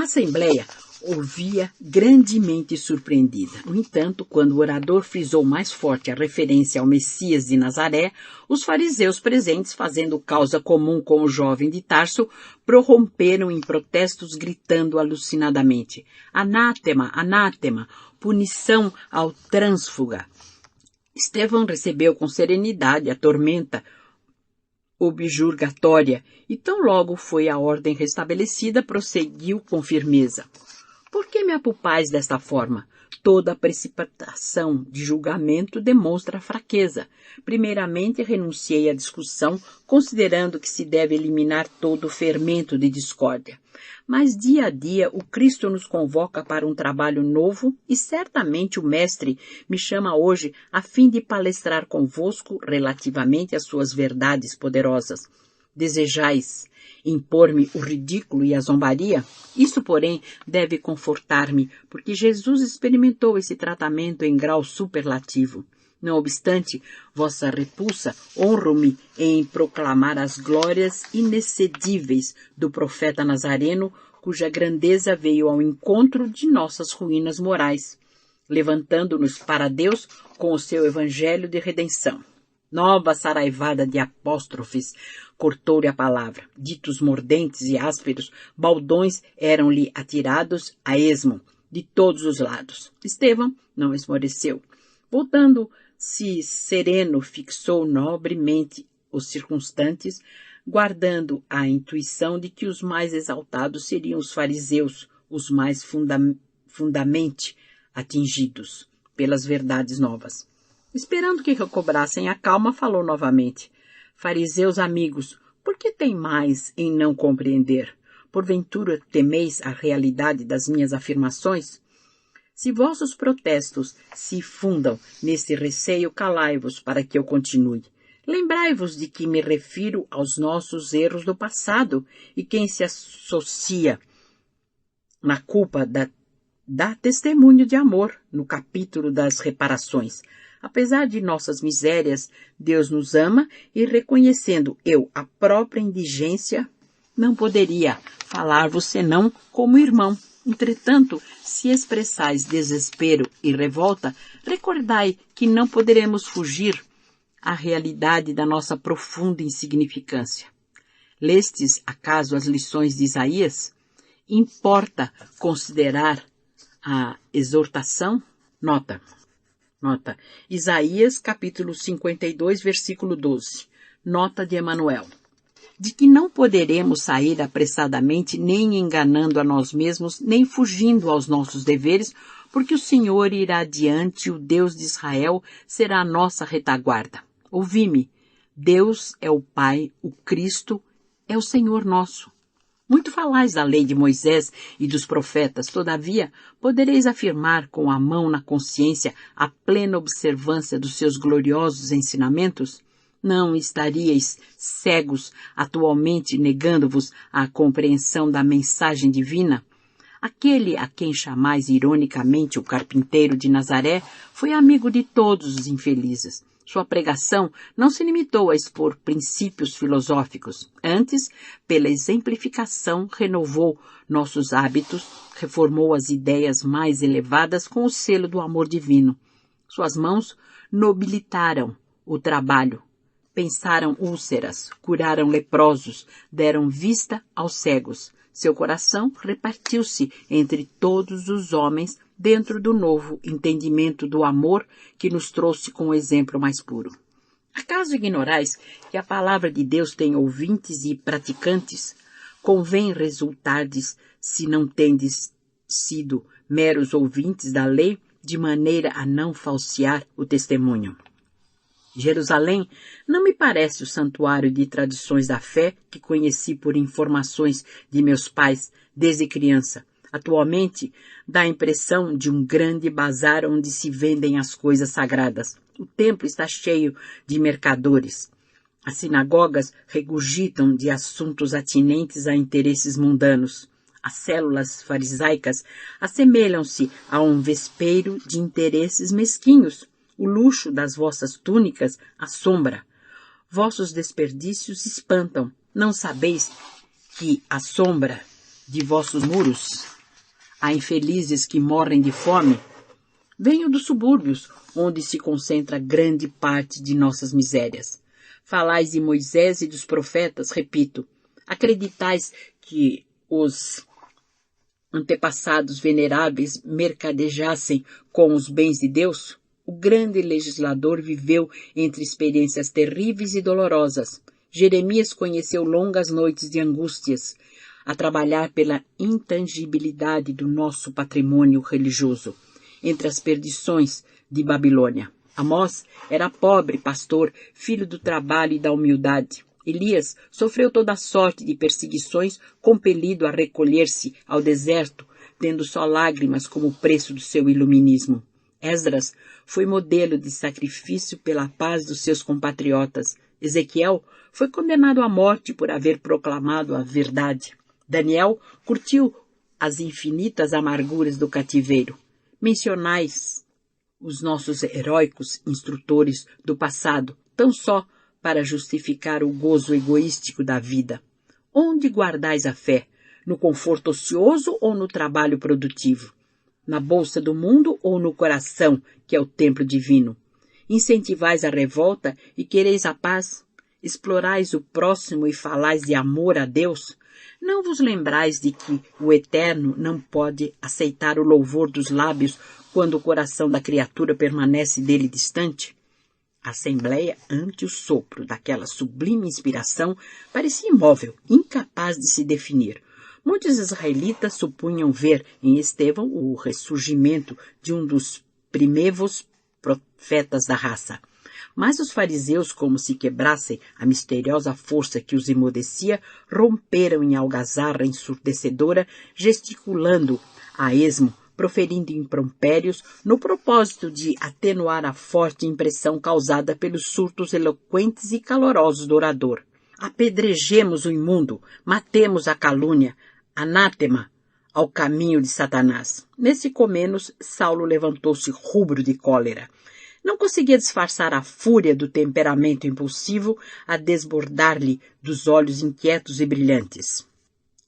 assembleia ouvia grandemente surpreendida. No entanto, quando o orador frisou mais forte a referência ao Messias de Nazaré, os fariseus presentes, fazendo causa comum com o jovem de Tarso, prorromperam em protestos, gritando alucinadamente: anátema, anátema, punição ao trânsfuga. Estevão recebeu com serenidade a tormenta objurgatória e, tão logo foi a ordem restabelecida, prosseguiu com firmeza: por que me apupais desta forma? Toda a precipitação de julgamento demonstra fraqueza. Primeiramente, renunciei à discussão, considerando que se deve eliminar todo o fermento de discórdia. Mas dia a dia o Cristo nos convoca para um trabalho novo e certamente o Mestre me chama hoje a fim de palestrar convosco relativamente às suas verdades poderosas. Desejais impor-me o ridículo e a zombaria? Isso, porém, deve confortar-me, porque Jesus experimentou esse tratamento em grau superlativo. Não obstante vossa repulsa, honro-me em proclamar as glórias inexcedíveis do profeta Nazareno, cuja grandeza veio ao encontro de nossas ruínas morais, levantando-nos para Deus com o seu evangelho de redenção. Nova saraivada de apóstrofes cortou-lhe a palavra. Ditos mordentes e ásperos, baldões eram-lhe atirados a esmo, de todos os lados. Estevão não esmoreceu. Voltando-se sereno, fixou nobremente os circunstantes, guardando a intuição de que os mais exaltados seriam os fariseus, os mais fundamente atingidos pelas verdades novas. Esperando que recobrassem a calma, falou novamente: fariseus amigos, por que teimais em não compreender? Porventura temeis a realidade das minhas afirmações? Se vossos protestos se fundam nesse receio, calai-vos para que eu continue. Lembrai-vos de que me refiro aos nossos erros do passado, e quem se associa na culpa dá testemunho de amor no capítulo das reparações. Apesar de nossas misérias, Deus nos ama e, reconhecendo eu a própria indigência, não poderia falar-vos senão como irmão. Entretanto, se expressais desespero e revolta, recordai que não poderemos fugir à realidade da nossa profunda insignificância. Lestes, acaso, as lições de Isaías? Importa considerar a exortação? Nota. Isaías, capítulo 52, versículo 12. Nota de Emanuel. De que não poderemos sair apressadamente, nem enganando a nós mesmos, nem fugindo aos nossos deveres, porque o Senhor irá adiante e o Deus de Israel será a nossa retaguarda. Ouvi-me. Deus é o Pai, o Cristo é o Senhor nosso. Muito falais da lei de Moisés e dos profetas, todavia, podereis afirmar com a mão na consciência a plena observância dos seus gloriosos ensinamentos? Não estaríeis cegos atualmente negando-vos a compreensão da mensagem divina? Aquele a quem chamais ironicamente o carpinteiro de Nazaré foi amigo de todos os infelizes. Sua pregação não se limitou a expor princípios filosóficos. Antes, pela exemplificação, renovou nossos hábitos, reformou as ideias mais elevadas com o selo do amor divino. Suas mãos nobilitaram o trabalho, pensaram úlceras, curaram leprosos, deram vista aos cegos. Seu coração repartiu-se entre todos os homens dentro do novo entendimento do amor que nos trouxe com o exemplo mais puro. Acaso ignorais que a palavra de Deus tem ouvintes e praticantes? Convém resultardes, se não tendes sido meros ouvintes da lei, de maneira a não falsear o testemunho. Jerusalém não me parece o santuário de tradições da fé que conheci por informações de meus pais desde criança. Atualmente, dá a impressão de um grande bazar onde se vendem as coisas sagradas. O templo está cheio de mercadores. As sinagogas regurgitam de assuntos atinentes a interesses mundanos. As células farisaicas assemelham-se a um vespeiro de interesses mesquinhos. O luxo das vossas túnicas assombra. Vossos desperdícios espantam. Não sabeis que a sombra de vossos muros a infelizes que morrem de fome. Venho dos subúrbios, onde se concentra grande parte de nossas misérias. Falais de Moisés e dos profetas, repito. Acreditais que os antepassados veneráveis mercadejassem com os bens de Deus? O grande legislador viveu entre experiências terríveis e dolorosas. Jeremias conheceu longas noites de angústias, a trabalhar pela intangibilidade do nosso patrimônio religioso, entre as perdições de Babilônia. Amós era pobre pastor, filho do trabalho e da humildade. Elias sofreu toda sorte de perseguições, compelido a recolher-se ao deserto, tendo só lágrimas como preço do seu iluminismo. Esdras foi modelo de sacrifício pela paz dos seus compatriotas. Ezequiel foi condenado à morte por haver proclamado a verdade. Daniel curtiu as infinitas amarguras do cativeiro. Mencionais os nossos heróicos instrutores do passado, tão só para justificar o gozo egoístico da vida. Onde guardais a fé? No conforto ocioso ou no trabalho produtivo? Na bolsa do mundo ou no coração, que é o templo divino? Incentivais a revolta e quereis a paz? Explorais o próximo e falais de amor a Deus? Não vos lembrais de que o Eterno não pode aceitar o louvor dos lábios quando o coração da criatura permanece dele distante? A assembleia, ante o sopro daquela sublime inspiração, parecia imóvel, incapaz de se definir. Muitos israelitas supunham ver em Estevão o ressurgimento de um dos primeiros profetas da raça. Mas os fariseus, como se quebrassem a misteriosa força que os emudecia, romperam em algazarra ensurdecedora, gesticulando a esmo, proferindo impropérios, no propósito de atenuar a forte impressão causada pelos surtos eloquentes e calorosos do orador. Apedrejemos o imundo, matemos a calúnia, anátema ao caminho de Satanás. Nesse comenos, Saulo levantou-se rubro de cólera. Não conseguia disfarçar a fúria do temperamento impulsivo a desbordar-lhe dos olhos inquietos e brilhantes.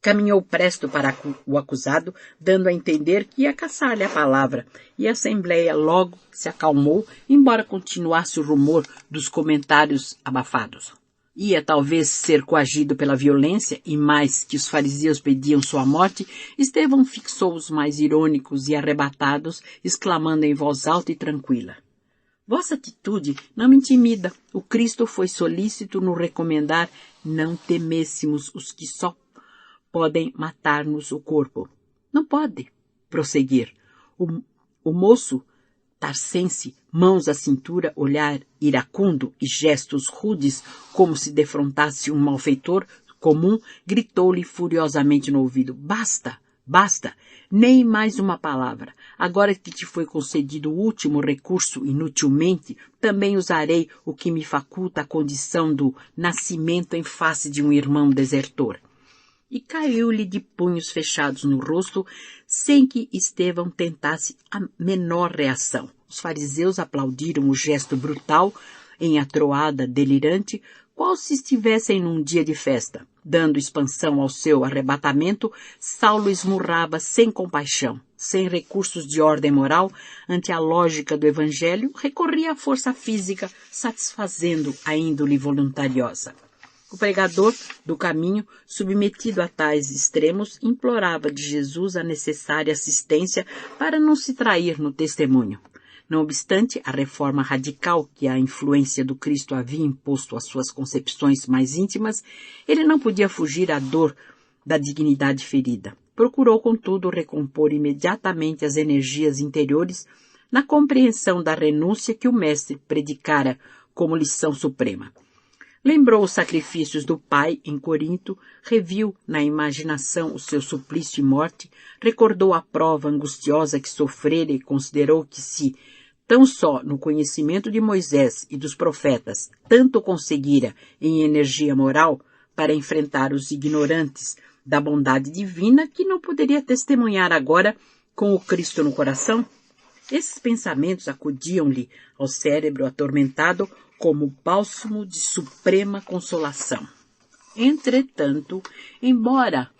Caminhou presto para o acusado, dando a entender que ia caçar-lhe a palavra, e a assembleia logo se acalmou, embora continuasse o rumor dos comentários abafados. Ia talvez ser coagido pela violência, e mais que os fariseus pediam sua morte, Estevão fixou os mais irônicos e arrebatados, exclamando em voz alta e tranquila: Vossa atitude não me intimida. O Cristo foi solícito no recomendar não temêssemos os que só podem matar-nos o corpo. Não pode prosseguir. O moço tarcense, mãos à cintura, olhar iracundo e gestos rudes, como se defrontasse um malfeitor comum, gritou-lhe furiosamente no ouvido: Basta! Basta! Nem mais uma palavra. Agora que te foi concedido o último recurso inutilmente, também usarei o que me faculta a condição do nascimento em face de um irmão desertor. E caiu-lhe de punhos fechados no rosto, sem que Estevão tentasse a menor reação. Os fariseus aplaudiram o gesto brutal, em atroada delirante, qual se estivessem num dia de festa. Dando expansão ao seu arrebatamento, Saulo esmurrava sem compaixão, sem recursos de ordem moral, ante a lógica do evangelho, recorria à força física, satisfazendo a índole voluntariosa. O pregador do caminho, submetido a tais extremos, implorava de Jesus a necessária assistência para não se trair no testemunho. Não obstante a reforma radical que a influência do Cristo havia imposto às suas concepções mais íntimas, ele não podia fugir à dor da dignidade ferida. Procurou, contudo, recompor imediatamente as energias interiores na compreensão da renúncia que o mestre predicara como lição suprema. Lembrou os sacrifícios do Pai em Corinto, reviu na imaginação o seu suplício e morte, recordou a prova angustiosa que sofrera e considerou que se, tão só no conhecimento de Moisés e dos profetas, tanto conseguira em energia moral para enfrentar os ignorantes da bondade divina, que não poderia testemunhar agora com o Cristo no coração? Esses pensamentos acudiam-lhe ao cérebro atormentado como bálsamo de suprema consolação. Entretanto, embora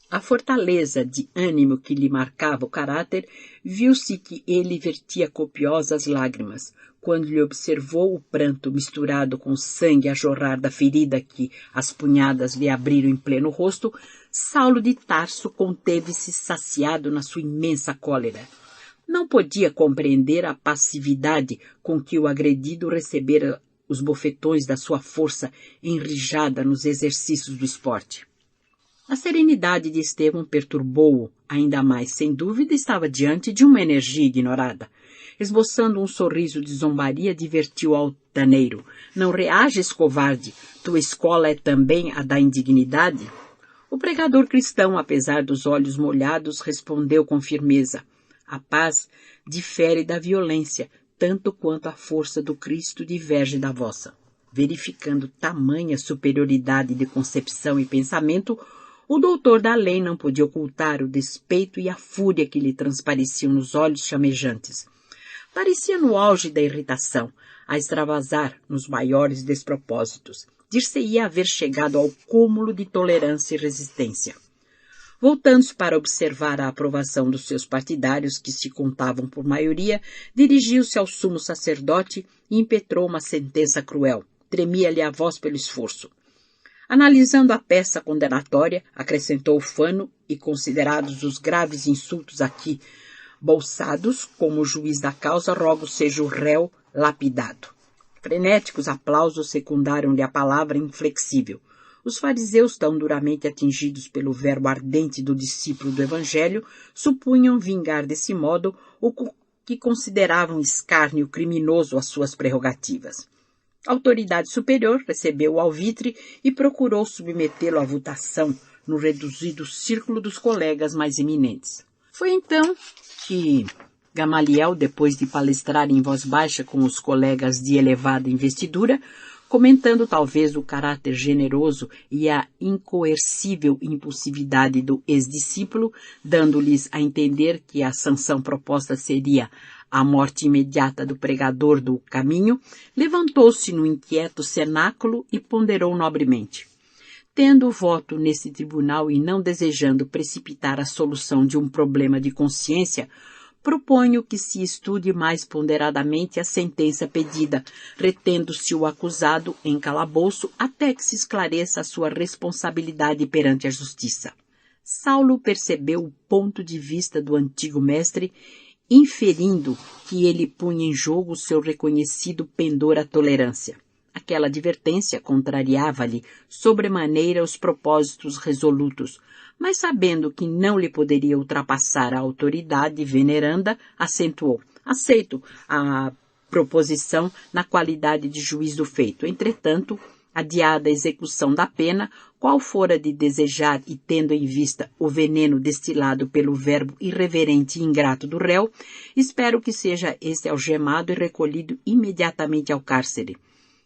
A fortaleza de ânimo que lhe marcava o caráter, viu-se que ele vertia copiosas lágrimas, quando lhe observou o pranto misturado com o sangue a jorrar da ferida que as punhadas lhe abriram em pleno rosto. Saulo de Tarso conteve-se saciado na sua imensa cólera. Não podia compreender a passividade com que o agredido recebera os bofetões da sua força enrijada nos exercícios do esporte. A serenidade de Estevão perturbou-o ainda mais. Sem dúvida, estava diante de uma energia ignorada. Esboçando um sorriso de zombaria, divertiu o altaneiro. Não reages, covarde. Tua escola é também a da indignidade? O pregador cristão, apesar dos olhos molhados, respondeu com firmeza. A paz difere da violência, tanto quanto a força do Cristo diverge da vossa. Verificando tamanha superioridade de concepção e pensamento, o doutor da lei não podia ocultar o despeito e a fúria que lhe transpareciam nos olhos chamejantes. Parecia no auge da irritação, a extravasar nos maiores despropósitos. Dir-se-ia haver chegado ao cúmulo de tolerância e resistência. Voltando-se para observar a aprovação dos seus partidários, que se contavam por maioria, dirigiu-se ao sumo sacerdote e impetrou uma sentença cruel. Tremia-lhe a voz pelo esforço. Analisando a peça condenatória, acrescentou Fano, e considerados os graves insultos aqui bolsados, como juiz da causa, rogo seja o réu lapidado. Frenéticos aplausos secundaram-lhe a palavra inflexível. Os fariseus, tão duramente atingidos pelo verbo ardente do discípulo do Evangelho, supunham vingar desse modo o que consideravam escárnio criminoso às suas prerrogativas. A autoridade superior recebeu o alvitre e procurou submetê-lo à votação no reduzido círculo dos colegas mais eminentes. Foi então que Gamaliel, depois de palestrar em voz baixa com os colegas de elevada investidura, comentando talvez o caráter generoso e a incoercível impulsividade do ex-discípulo, dando-lhes a entender que a sanção proposta seria a morte imediata do pregador do caminho, levantou-se no inquieto cenáculo e ponderou nobremente. Tendo voto nesse tribunal e não desejando precipitar a solução de um problema de consciência, proponho que se estude mais ponderadamente a sentença pedida, retendo-se o acusado em calabouço até que se esclareça a sua responsabilidade perante a justiça. Saulo percebeu o ponto de vista do antigo mestre, inferindo que ele punha em jogo o seu reconhecido pendor à tolerância. Aquela advertência contrariava-lhe sobremaneira os propósitos resolutos, mas sabendo que não lhe poderia ultrapassar a autoridade veneranda, acentuou. Aceito a proposição na qualidade de juiz do feito. Entretanto, adiada a execução da pena, qual fora de desejar e tendo em vista o veneno destilado pelo verbo irreverente e ingrato do réu, espero que seja este algemado e recolhido imediatamente ao cárcere.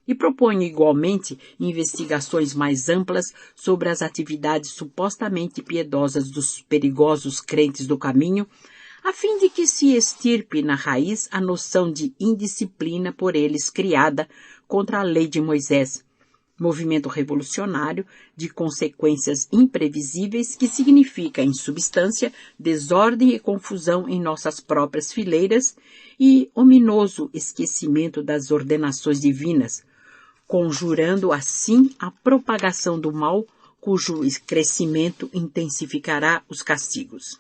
E proponho igualmente investigações mais amplas sobre as atividades supostamente piedosas dos perigosos crentes do caminho, a fim de que se extirpe na raiz a noção de indisciplina por eles criada contra a lei de Moisés, movimento revolucionário de consequências imprevisíveis que significa, em substância, desordem e confusão em nossas próprias fileiras e ominoso esquecimento das ordenações divinas, conjurando assim a propagação do mal, cujo crescimento intensificará os castigos.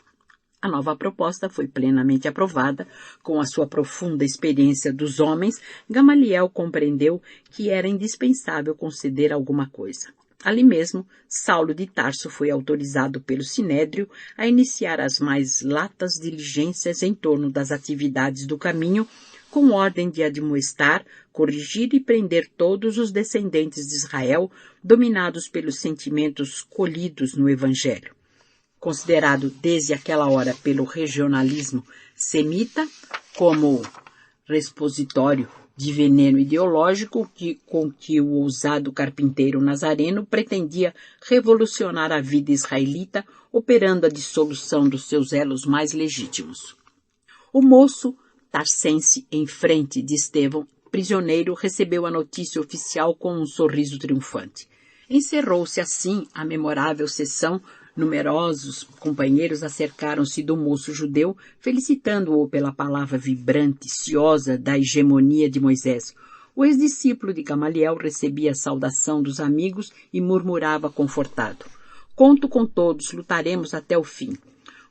A nova proposta foi plenamente aprovada. Com a sua profunda experiência dos homens, Gamaliel compreendeu que era indispensável conceder alguma coisa. Ali mesmo, Saulo de Tarso foi autorizado pelo Sinédrio a iniciar as mais latas diligências em torno das atividades do caminho, com ordem de admoestar, corrigir e prender todos os descendentes de Israel dominados pelos sentimentos colhidos no Evangelho. Considerado desde aquela hora pelo regionalismo semita como repositório de veneno ideológico com que o ousado carpinteiro nazareno pretendia revolucionar a vida israelita, operando a dissolução dos seus elos mais legítimos. O moço tarsense em frente de Estevão, prisioneiro, recebeu a notícia oficial com um sorriso triunfante. Encerrou-se assim a memorável sessão Numerosos companheiros acercaram-se do moço judeu, felicitando-o pela palavra vibrante, ciosa da hegemonia de Moisés. O ex-discípulo de Gamaliel recebia a saudação dos amigos e murmurava confortado: "Conto com todos, lutaremos até o fim."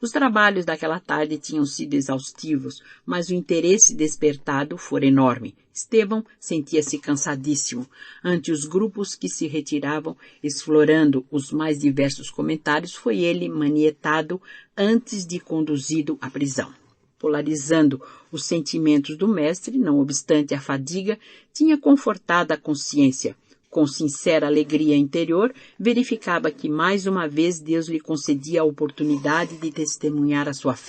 Os trabalhos daquela tarde tinham sido exaustivos, mas o interesse despertado fora enorme. Estevão sentia-se cansadíssimo ante os grupos que se retiravam, explorando os mais diversos comentários. Foi ele manietado antes de conduzido à prisão. Polarizando os sentimentos do mestre, não obstante a fadiga, tinha confortado a consciência. Com sincera alegria interior, verificava que mais uma vez Deus lhe concedia a oportunidade de testemunhar a sua fé.